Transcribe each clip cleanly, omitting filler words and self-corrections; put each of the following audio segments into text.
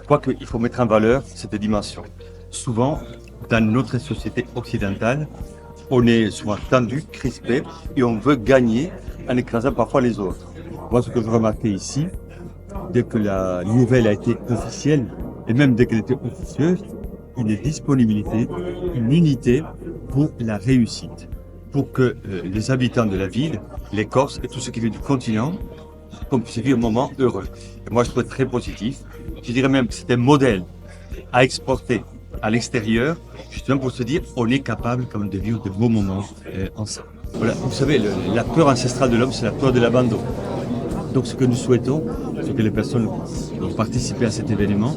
crois qu'il faut mettre en valeur cette dimension. Souvent, dans notre société occidentale, on est souvent tendu, crispé, et on veut gagner en écrasant parfois les autres. Moi, ce que je remarquais ici, dès que la nouvelle a été officielle, et même dès qu'elle était officieuse, une disponibilité, une unité pour la réussite, pour que les habitants de la ville, les Corses et tous ceux qui viennent du continent, qu'on puisse vivre un moment heureux. Et moi, je trouve très positif. Je dirais même que c'est un modèle à exporter à l'extérieur, justement pour se dire on est capable quand même de vivre de beaux moments ensemble. Voilà. Vous savez, la peur ancestrale de l'homme, c'est la peur de l'abandon. Donc ce que nous souhaitons, c'est que les personnes qui ont participé à cet événement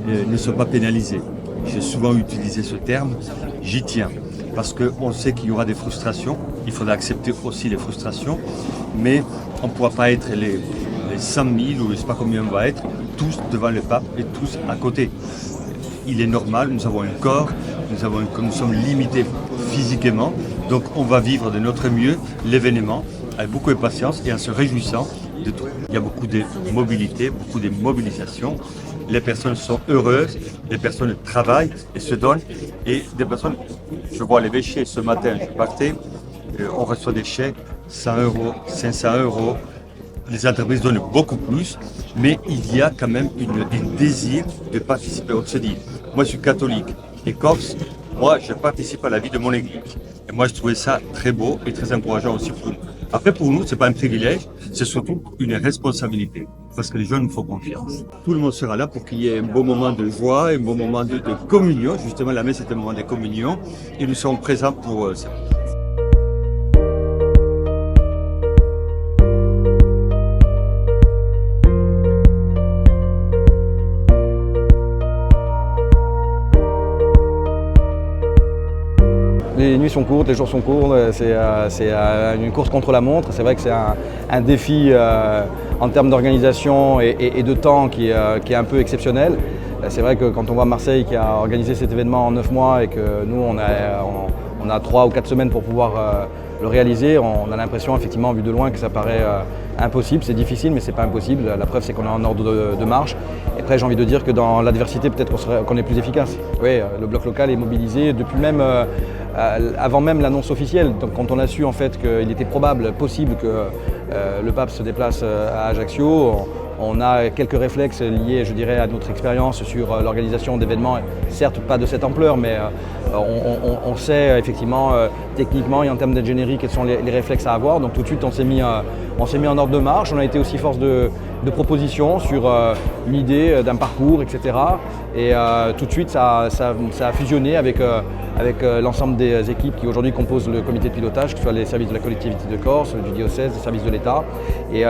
ne soient pas pénalisées. J'ai souvent utilisé ce terme, j'y tiens, parce qu'on sait qu'il y aura des frustrations, il faudra accepter aussi les frustrations, mais on ne pourra pas être les 100 000 ou je ne sais pas combien on va être, tous devant le pape et tous à côté. Il est normal, nous avons un corps, nous sommes limités physiquement, donc on va vivre de notre mieux l'événement avec beaucoup de patience et en se réjouissant de tout. Il y a beaucoup de mobilité, beaucoup de mobilisation. Les personnes sont heureuses, les personnes travaillent et se donnent. Et des personnes, je vois les véchés ce matin, je partais, on reçoit des chèques, 100 euros, 500 euros. Les entreprises donnent beaucoup plus, mais il y a quand même un désir de participer. On se dit, moi je suis catholique et corse, moi je participe à la vie de mon église. Et moi je trouvais ça très beau et très encourageant aussi pour nous. Après pour nous, c'est pas un privilège, c'est surtout une responsabilité, parce que les gens nous font confiance. Tout le monde sera là pour qu'il y ait un beau moment de joie, un beau moment de communion. Justement, la messe est un moment de communion et nous sommes présents pour ça. Les nuits sont courtes, les jours sont courts, c'est une course contre la montre. C'est vrai que c'est un défi en termes d'organisation et de temps qui est un peu exceptionnel. C'est vrai que quand on voit Marseille qui a organisé cet événement en 9 mois et que nous on a 3 ou 4 semaines pour pouvoir le réaliser, on a l'impression effectivement vu de loin que ça paraît impossible. C'est difficile mais c'est pas impossible. La preuve c'est qu'on est en ordre de marche. Et après j'ai envie de dire que dans l'adversité peut-être qu'on est plus efficace. Oui, le bloc local est mobilisé depuis même avant même l'annonce officielle. Donc, quand on a su en fait qu'il était possible que le pape se déplace à Ajaccio, on a quelques réflexes liés, je dirais, à notre expérience sur l'organisation d'événements, certes pas de cette ampleur, mais on sait effectivement techniquement et en termes d'ingénierie quels sont les réflexes à avoir. Donc tout de suite on s'est mis en ordre de marche. On a été aussi force de proposition sur une idée d'un parcours, etc. Et tout de suite ça a fusionné avec l'ensemble des équipes qui aujourd'hui composent le comité de pilotage, que ce soit les services de la collectivité de Corse, du diocèse, les services de l'État et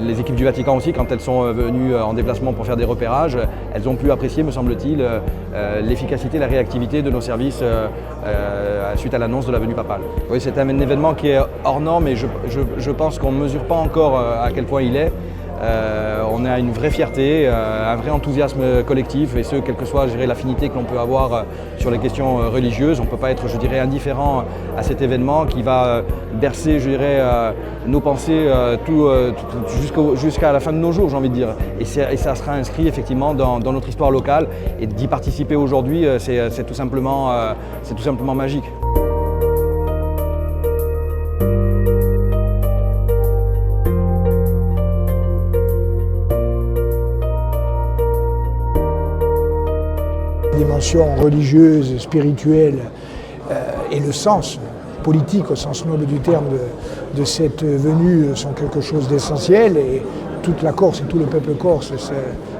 les équipes du Vatican aussi, quand elles sont venues en déplacement pour faire des repérages, elles ont pu apprécier, me semble-t-il, l'efficacité, la réactivité de nos services suite à l'annonce de la venue papale. Oui, c'est un événement qui est hors norme et je pense qu'on ne mesure pas encore à quel point il est. On a une vraie fierté, un vrai enthousiasme collectif et ce, quelle que soit l'affinité que l'on peut avoir sur les questions religieuses. On ne peut pas être, je dirais, indifférent à cet événement qui va bercer, je dirais, nos pensées jusqu'à la fin de nos jours, j'ai envie de dire. Et ça sera inscrit effectivement dans notre histoire locale et d'y participer aujourd'hui, c'est tout simplement magique. Dimension religieuse, spirituelle et le sens politique au sens noble du terme de cette venue sont quelque chose d'essentiel et toute la Corse et tout le peuple corse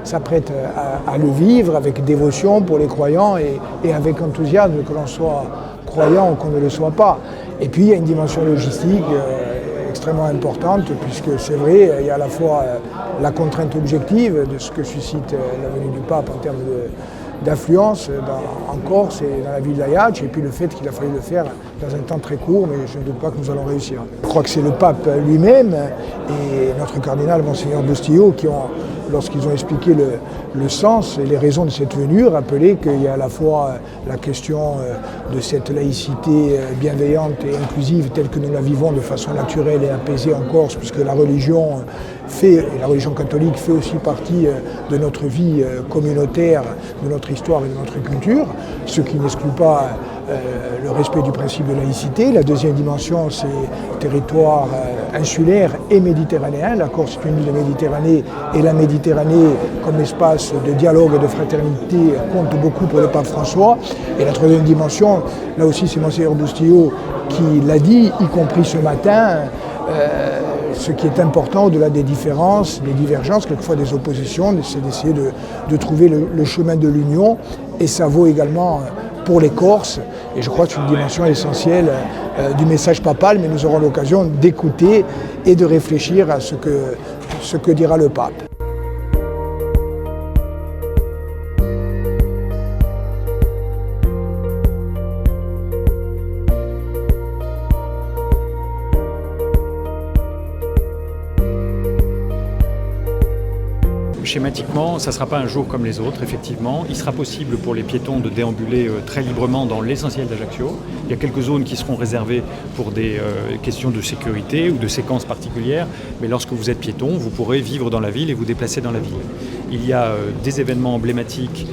s'apprête à le vivre avec dévotion pour les croyants et avec enthousiasme, que l'on soit croyant ou qu'on ne le soit pas. Et puis il y a une dimension logistique extrêmement importante puisque c'est vrai, il y a à la fois la contrainte objective de ce que suscite la venue du pape en termes d'affluence en Corse et dans la ville d'Ajaccio, et puis le fait qu'il a fallu le faire dans un temps très court, mais je ne doute pas que nous allons réussir. Je crois que c'est le pape lui-même et notre cardinal, Monseigneur Bustillo, qui ont lorsqu'ils ont expliqué le sens et les raisons de cette venue, rappeler qu'il y a à la fois la question de cette laïcité bienveillante et inclusive telle que nous la vivons de façon naturelle et apaisée en Corse, puisque la religion catholique fait aussi partie de notre vie communautaire, de notre histoire et de notre culture, ce qui n'exclut pas le respect du principe de laïcité. La deuxième dimension, c'est le territoire insulaire et méditerranéen. La Corse est une île de Méditerranée et la Méditerranée, comme espace de dialogue et de fraternité, compte beaucoup pour le pape François. Et la troisième dimension, là aussi c'est Monseigneur Bustillo qui l'a dit, y compris ce matin, ce qui est important au-delà des différences, des divergences, quelquefois des oppositions, c'est d'essayer de trouver le chemin de l'union. Et ça vaut également pour les Corses. Et je crois que c'est une dimension essentielle du message papal, mais nous aurons l'occasion d'écouter et de réfléchir à ce que dira le pape. Schématiquement, ça ne sera pas un jour comme les autres, effectivement. Il sera possible pour les piétons de déambuler très librement dans l'essentiel d'Ajaccio. Il y a quelques zones qui seront réservées pour des questions de sécurité ou de séquences particulières, mais lorsque vous êtes piéton, vous pourrez vivre dans la ville et vous déplacer dans la ville. Il y a des événements emblématiques,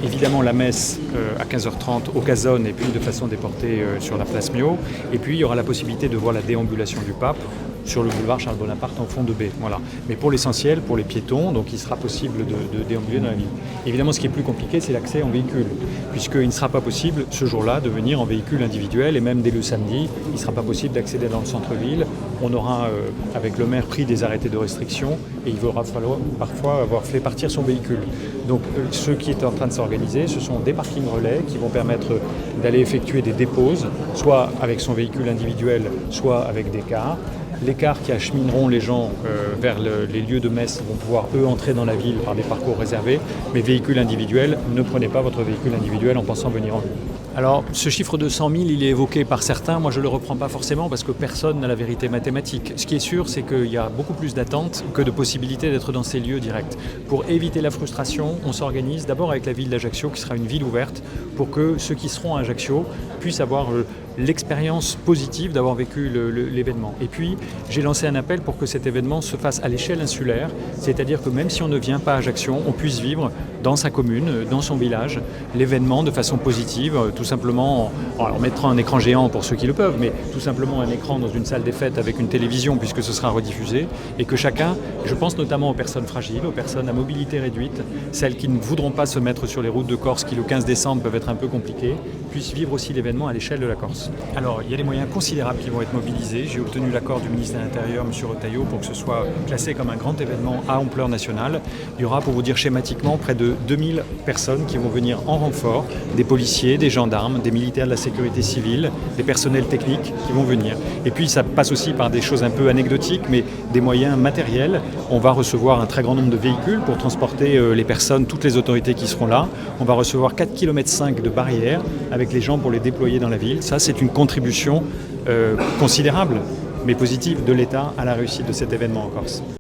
évidemment la messe à 15h30 au Casone et puis de façon déportée sur la place Mio. Et puis il y aura la possibilité de voir la déambulation du pape sur le boulevard Charles Bonaparte en fond de baie. Voilà. Mais pour l'essentiel, pour les piétons, donc il sera possible de déambuler dans la ville. Évidemment, ce qui est plus compliqué, c'est l'accès en véhicule, puisqu'il ne sera pas possible ce jour-là de venir en véhicule individuel, et même dès le samedi, il ne sera pas possible d'accéder dans le centre-ville. On aura, avec le maire, pris des arrêtés de restriction, et il va falloir parfois avoir fait partir son véhicule. Donc ce qui est en train de s'organiser, ce sont des parkings relais qui vont permettre d'aller effectuer des déposes, soit avec son véhicule individuel, soit avec des cars. Les cars qui achemineront les gens vers les lieux de messe vont pouvoir, eux, entrer dans la ville par des parcours réservés. Mais véhicules individuels, ne prenez pas votre véhicule individuel en pensant venir en ville. Alors, ce chiffre de 100 000, il est évoqué par certains. Moi, je ne le reprends pas forcément parce que personne n'a la vérité mathématique. Ce qui est sûr, c'est qu'il y a beaucoup plus d'attentes que de possibilités d'être dans ces lieux directs. Pour éviter la frustration, on s'organise d'abord avec la ville d'Ajaccio, qui sera une ville ouverte, pour que ceux qui seront à Ajaccio puissent avoir l'expérience positive d'avoir vécu l'événement. Et puis, j'ai lancé un appel pour que cet événement se fasse à l'échelle insulaire, c'est-à-dire que même si on ne vient pas à Ajaccio, on puisse vivre dans sa commune, dans son village, l'événement de façon positive, tout simplement en mettant un écran géant pour ceux qui le peuvent, mais tout simplement un écran dans une salle des fêtes avec une télévision, puisque ce sera rediffusé, et que chacun, je pense notamment aux personnes fragiles, aux personnes à mobilité réduite, celles qui ne voudront pas se mettre sur les routes de Corse, qui le 15 décembre peuvent être un peu compliquées, puissent vivre aussi l'événement à l'échelle de la Corse. Alors, il y a des moyens considérables qui vont être mobilisés. J'ai obtenu l'accord du ministre de l'Intérieur, M. Retailleau, pour que ce soit classé comme un grand événement à ampleur nationale. Il y aura, pour vous dire schématiquement, près de 2000 personnes qui vont venir en renfort, des policiers, des gendarmes, des militaires de la sécurité civile, des personnels techniques qui vont venir. Et puis, ça passe aussi par des choses un peu anecdotiques, mais des moyens matériels. On va recevoir un très grand nombre de véhicules pour transporter les personnes, toutes les autorités qui seront là. On va recevoir 4,5 km de barrières avec les gens pour les déployer dans la ville. Ça, c'est une contribution considérable, mais positive, de l'État à la réussite de cet événement en Corse.